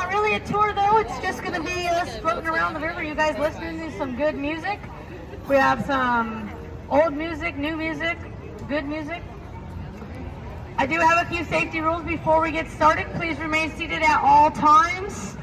not really a tour though. It's just going to be us floating around the river. You guys listening to some good music. We have some old music, new music, good music. I do have a few safety rules before we get started. Please remain seated at all times.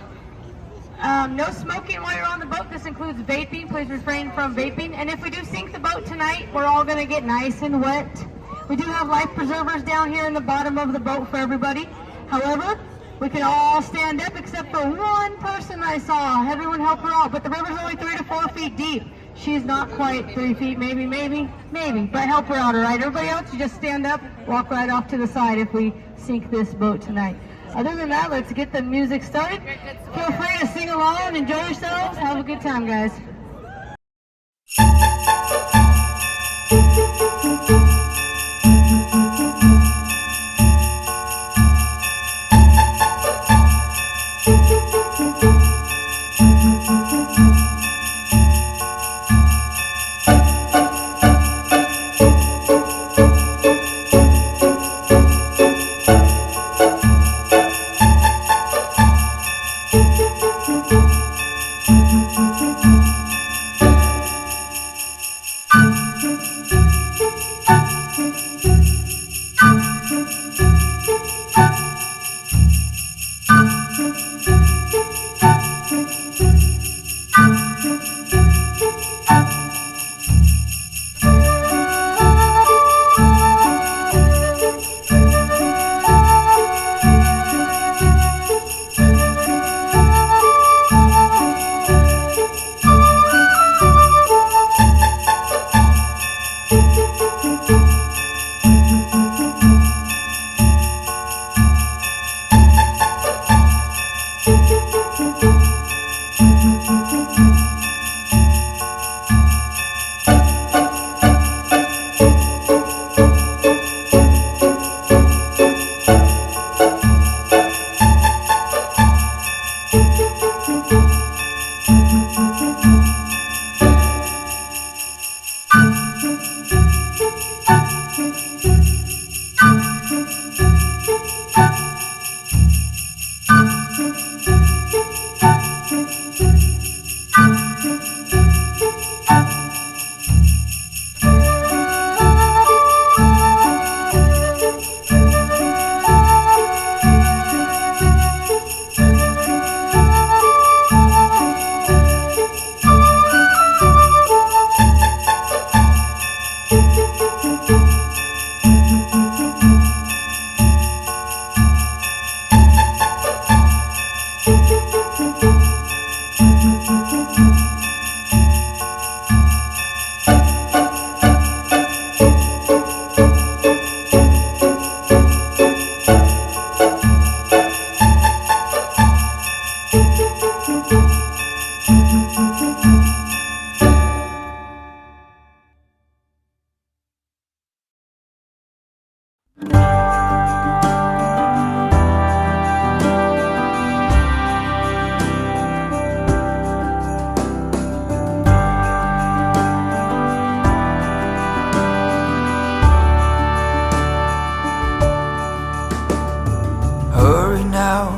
No smoking while you're on the boat. This includes vaping. Please refrain from vaping. And if we do sink the boat tonight, we're all going to get nice and wet. We do have life preservers down here in the bottom of the boat for everybody. However, we can all stand up except for one person I saw. Everyone help her out. But the river's only 3 to 4 feet deep. She's not quite 3 feet, maybe. But help her out, all right? Everybody else, you just stand up, walk right off to the side if we sink this boat tonight. Other than that, let's get the music started. Feel free to sing along, enjoy yourselves, have a good time, guys.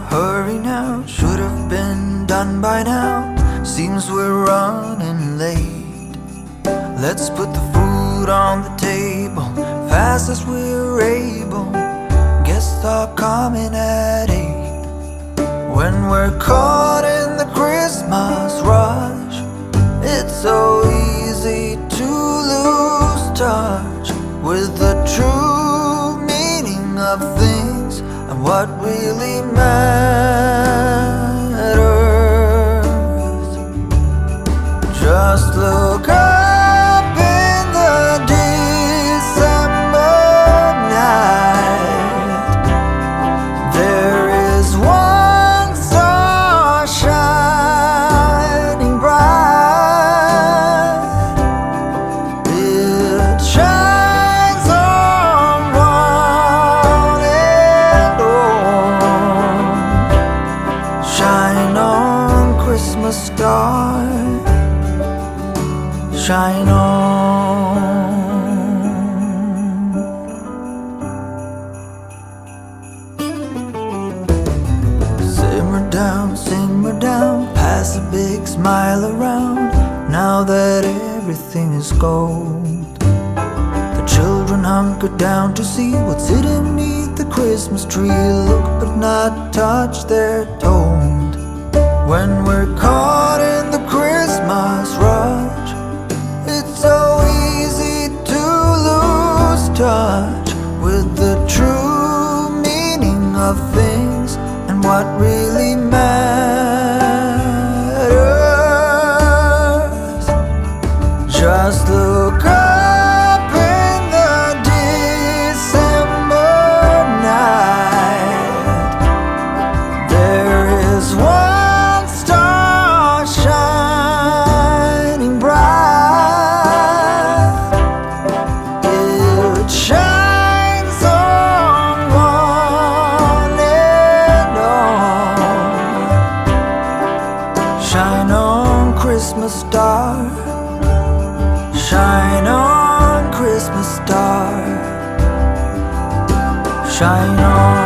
Hurry now, should have been done by now. Seems we're running late. Let's put the food on the table, fast as we're able. Guests are coming at 8. When we're caught in the Christmas rush, it's so easy to lose touch with the true meaning of things and what really matters. Just look up in the December night. There is one star shining bright. It shines on one and all. Shine on, Christmas star, shine on. smile around now that everything is gold. The children hunker down to see what's hidden beneath the Christmas tree. Look but not touch, they're told. When we're caught in the Christmas rush, it's so easy to lose touch with the true meaning of things and what really matters. Just look up in the December night. There is one star shining bright. It shines on one and all. Shine on, Christmas star. Shine on, Christmas star. Shine on.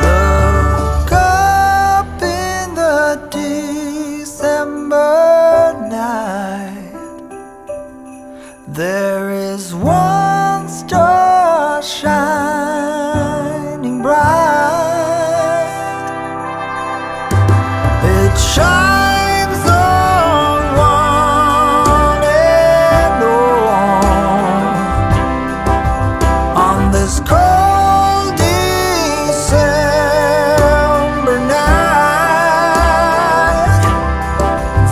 Look up in the December night. There is one star shining bright. It shines on one and all. On this cold December night,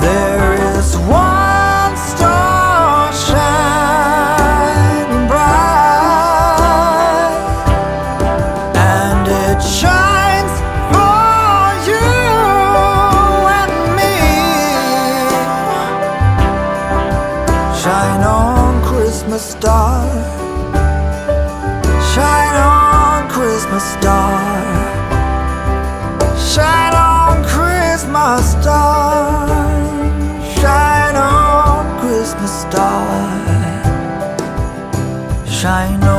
there is one star shining bright, and it shines for you and me. Shine on, Christmas star. Shine on, Christmas star. Shine on, Christmas star. Shine on, Christmas star. Shine on.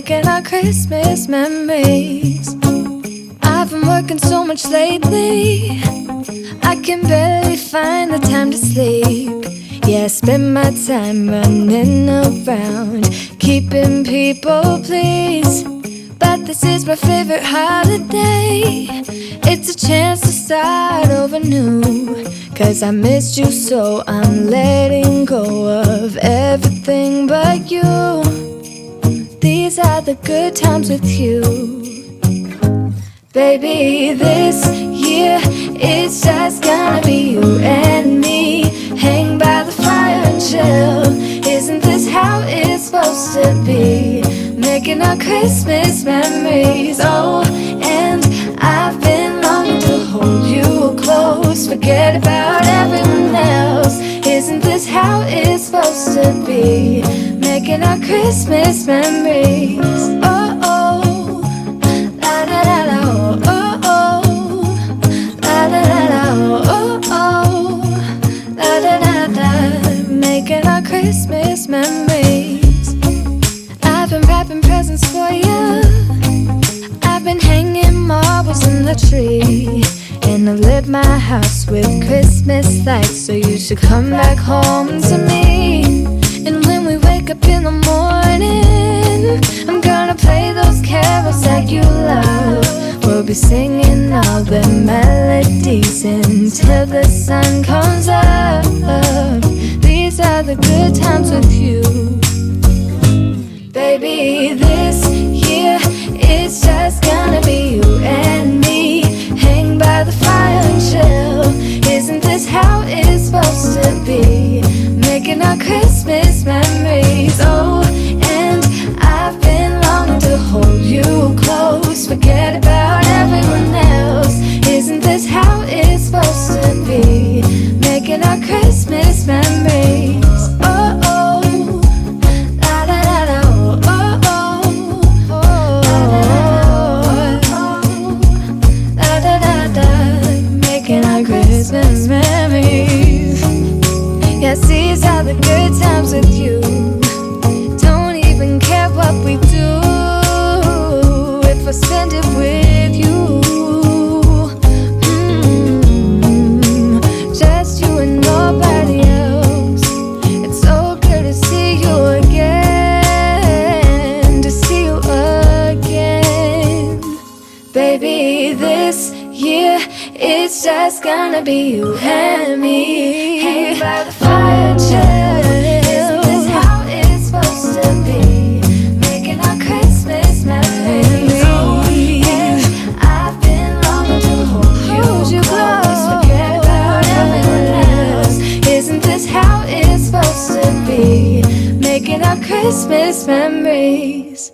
making our Christmas memories. I've been working so much lately, I can barely find the time to sleep. Yeah, I spend my time running around, keeping people pleased. But this is my favorite holiday. It's a chance to start over new. 'Cause I missed you, so I'm letting go of everything but you. These are the good times with you. Baby, this year it's just gonna be you and me. Hang by the fire and chill. Isn't this how it's supposed to be? Making our Christmas memories. Oh, and I've been longing to hold you close. Forget about everyone else. Isn't this how it's supposed to be? Making our Christmas memories. Oh, oh, la la la la, oh, oh, la la la la, oh, oh, la la la la. Making our Christmas memories. I've been wrapping presents for you. I've been hanging marbles in the tree, and I've lit my house with Christmas lights. So you should come back home to me. And when we wake up in the morning, I'm gonna play those carols that you love. We'll be singing all the melodies until the sun comes up. These are the good times with you. Baby, this year it's just gonna be you and me. Hang by the fire and chill. Isn't this how it's supposed to be? Making our Christmas memories. Oh, and I've been longing to hold you close. Forget about everyone else. Isn't this how it's supposed to be? Making our Christmas memories. Oh, oh, la la la la, oh, oh, la da da da. Making our Christmas memories. Yes, these are the good times with you. Don't even care what we do if I spend it with you. Just you and nobody else. It's so good to see you again, to see you again. Baby, this year it's just gonna be you and me. Hang by the fire, chill. Isn't this how it's supposed to be? Making our Christmas memories. Oh, and I've been longing to hold you close. Forget about everyone else. Isn't this how it's supposed to be? Making our Christmas memories.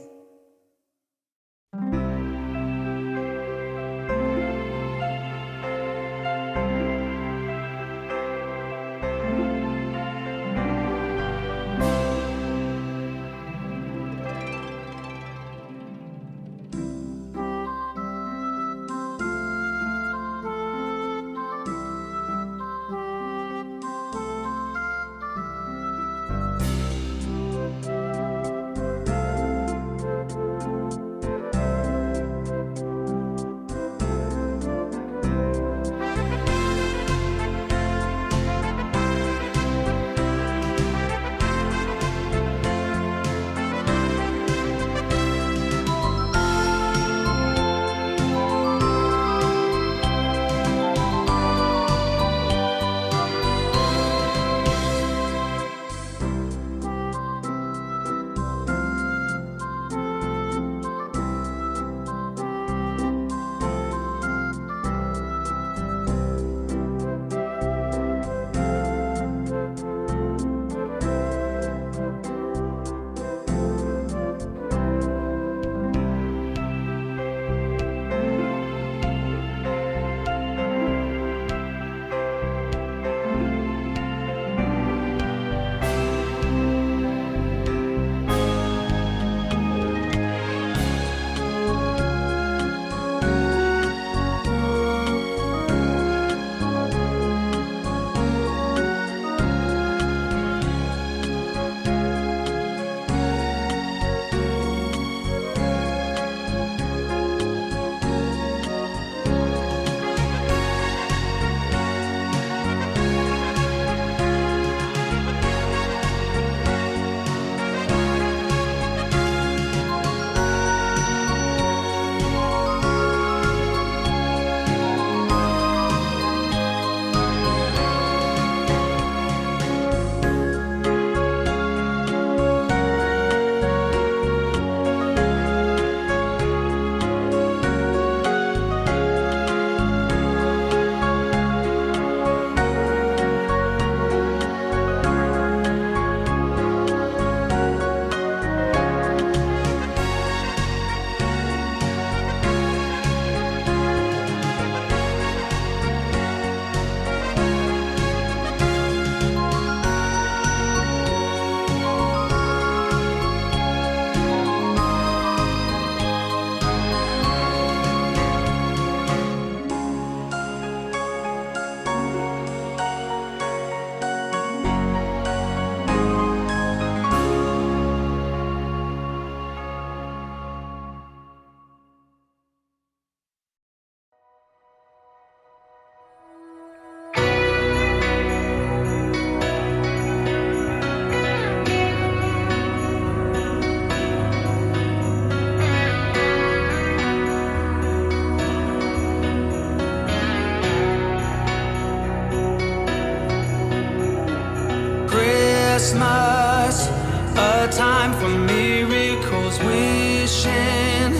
Christmas, a time for miracles, wishing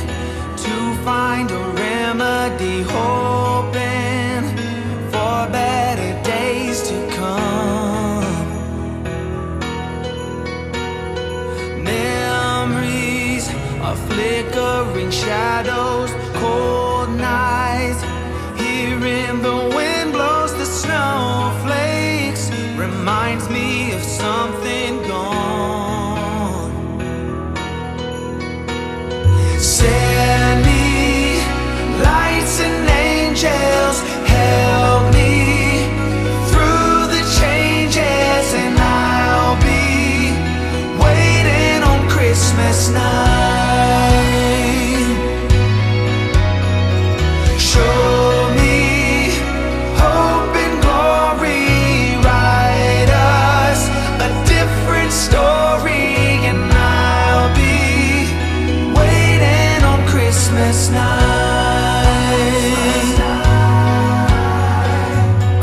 to find a remedy, hoping for better days to come. Memories of flickering shadows, cold nights, hearing the wind blows the snowflakes, reminds me of something gone. Send me lights and angels, help me through the changes, and I'll be waiting on Christmas night. Show me hope and glory, write us a different story, and I'll be waiting on Christmas night.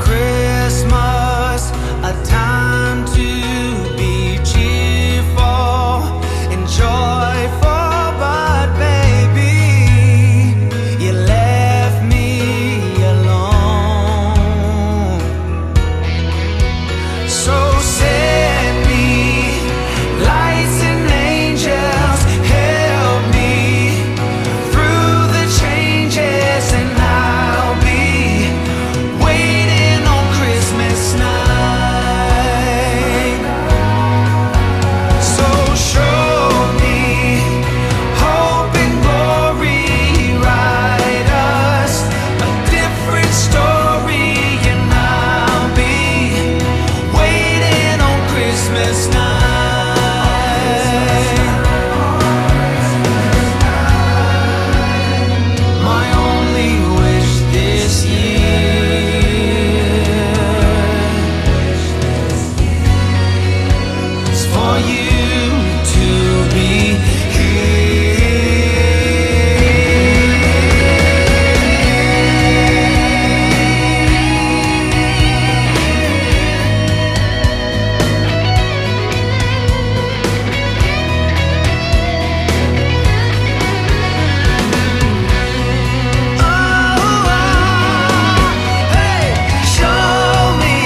Christmas, a time to be cheerful and joyful, but baby, you left me alone. So send me lights and angels, help me through the changes, and I'll be waiting on Christmas night. So show me hope and glory, write us a different story, and I'll be waiting on Christmas night. My only wish this year is for you to be show me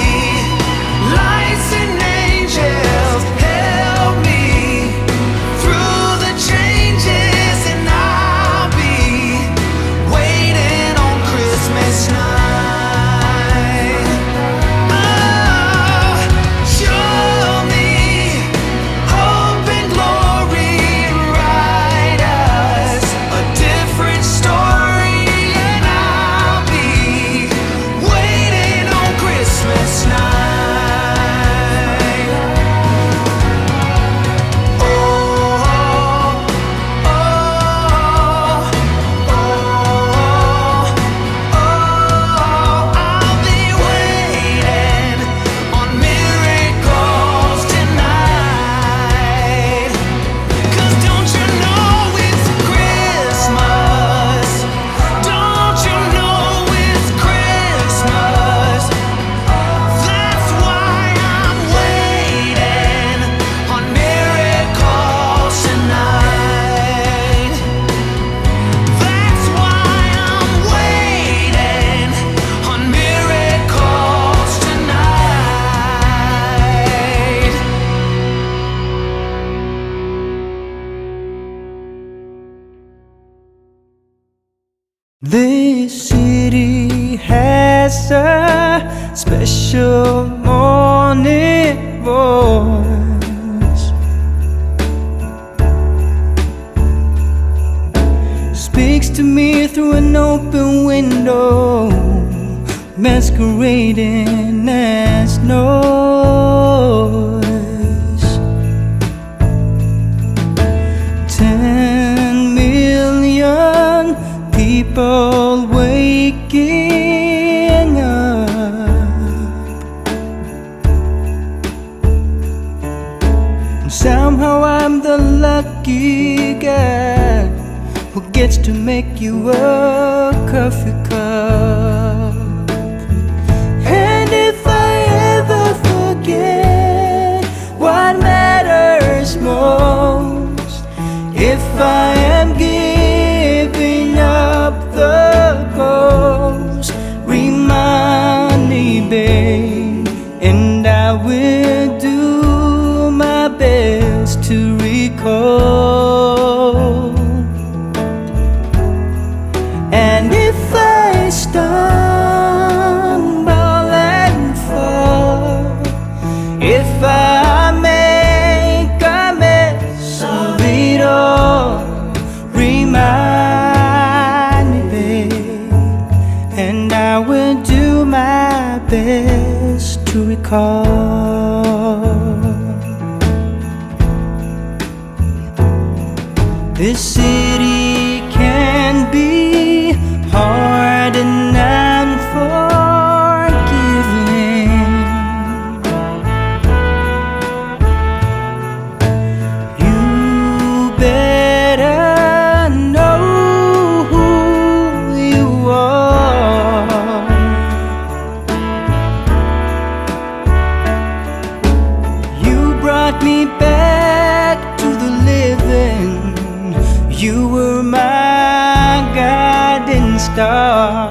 lights and angels, help me through the changes, and I'll be waiting on Christmas night. Oh, show me hope and glory, write us a different story, and I'll be waiting on Christmas night. Oh, oh, I'll be waiting on miracles tonight. 'Cause don't you know it's Christmas? Don't you know it's Christmas? That's why I'm waiting on miracles tonight. That's why I'm waiting on miracles tonight. This city has a special morning voice, speaks to me through an open window, masquerading as noise. 10 million people waking up, and somehow I'm the lucky guy who gets to make you a coffee cup. And if I ever forget what I will do my best to recall. And if I stumble and fall, if I make a mess of it all, remind me, babe, and I will do my best to recall. This city can be hard and unforgiving. You better know who you are. You brought me back to the living. You were my guiding star.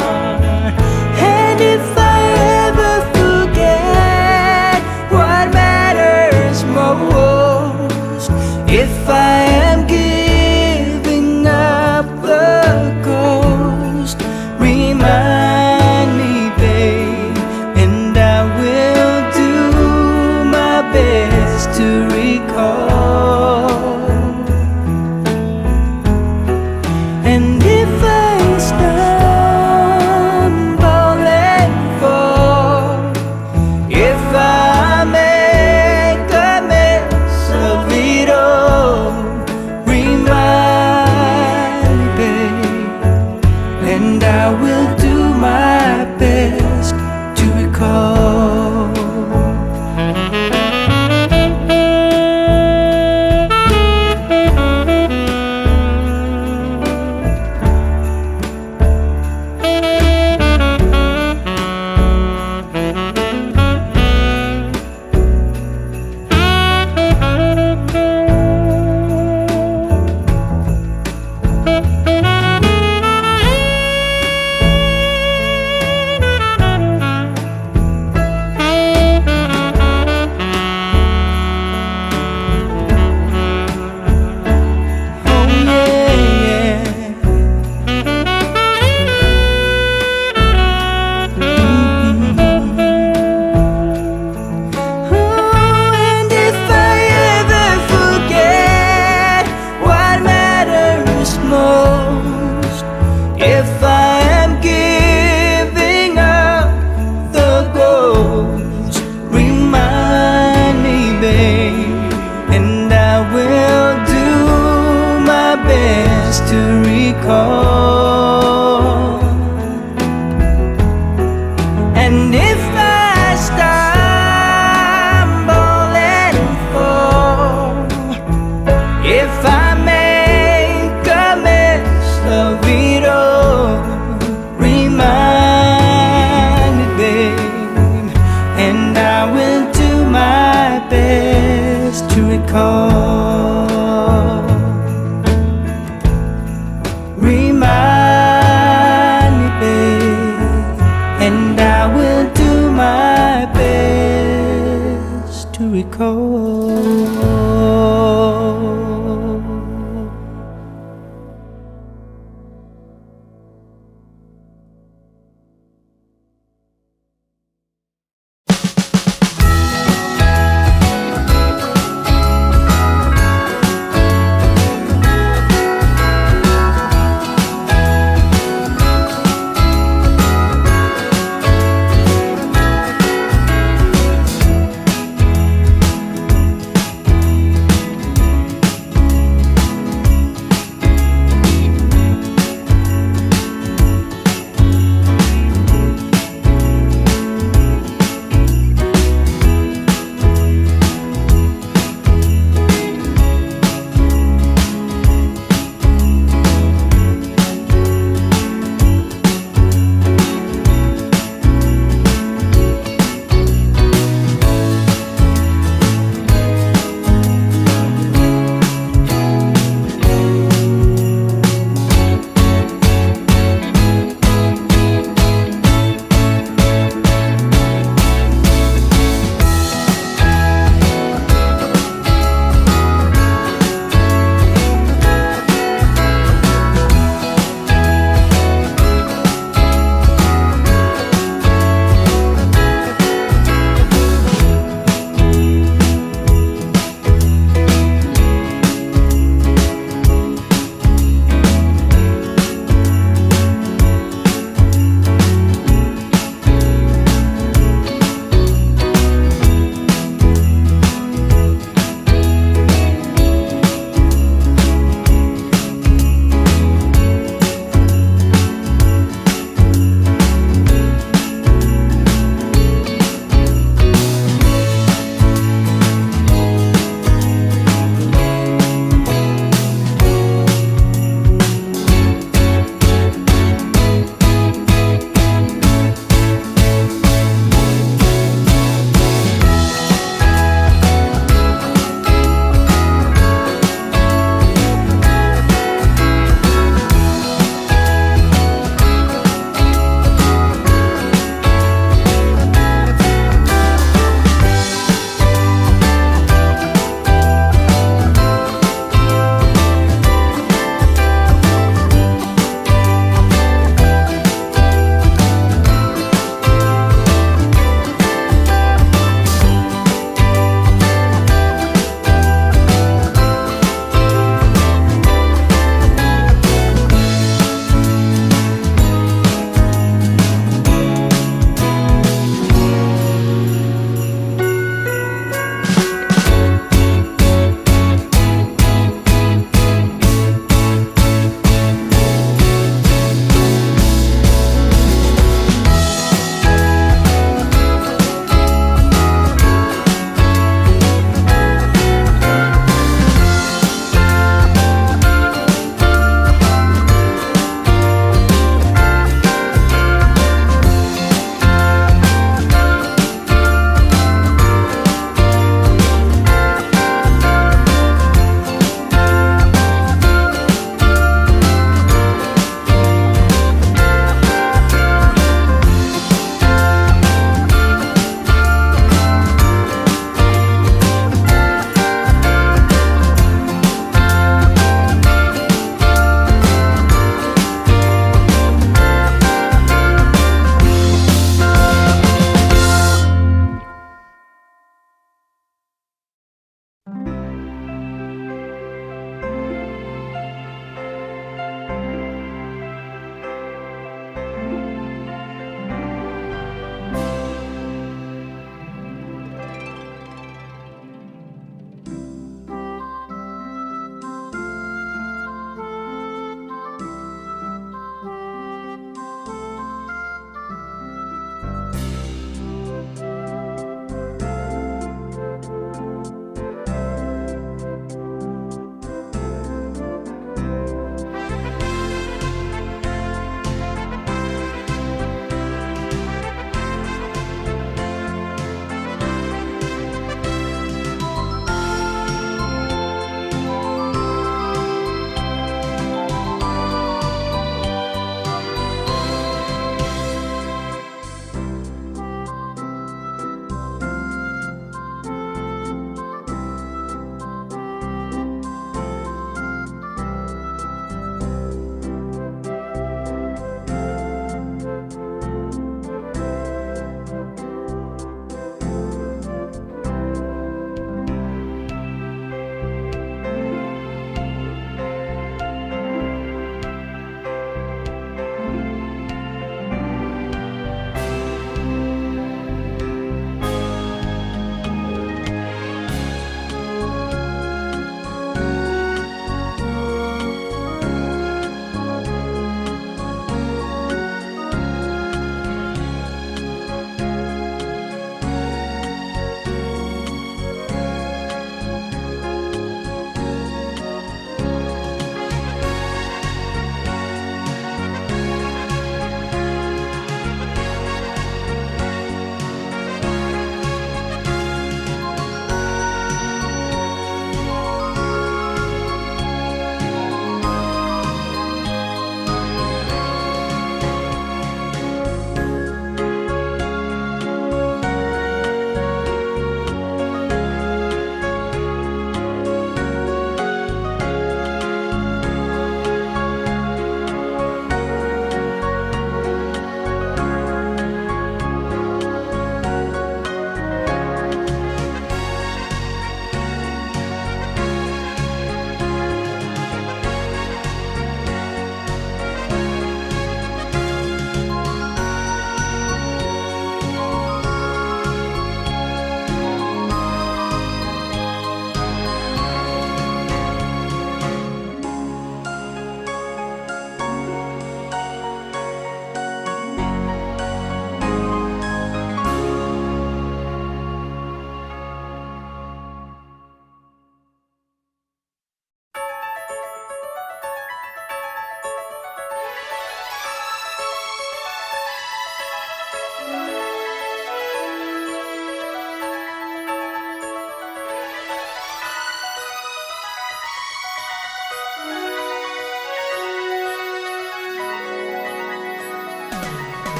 And if I ever forget what matters most, if I am giving up the ghost, remind me, babe, and I will do my best to recall. And if I stumble and fall, if I make a mess of it all, remind me, babe, and I will do my best to recall. If I am giving up the ghost, remind me, babe, and I will do my best to recall. And if I stumble and fall, if I make a mess of it all, remind me, babe, and I will do my best to recall. Remind me, babe, and I will do my best to recall.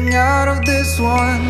getting out of this one.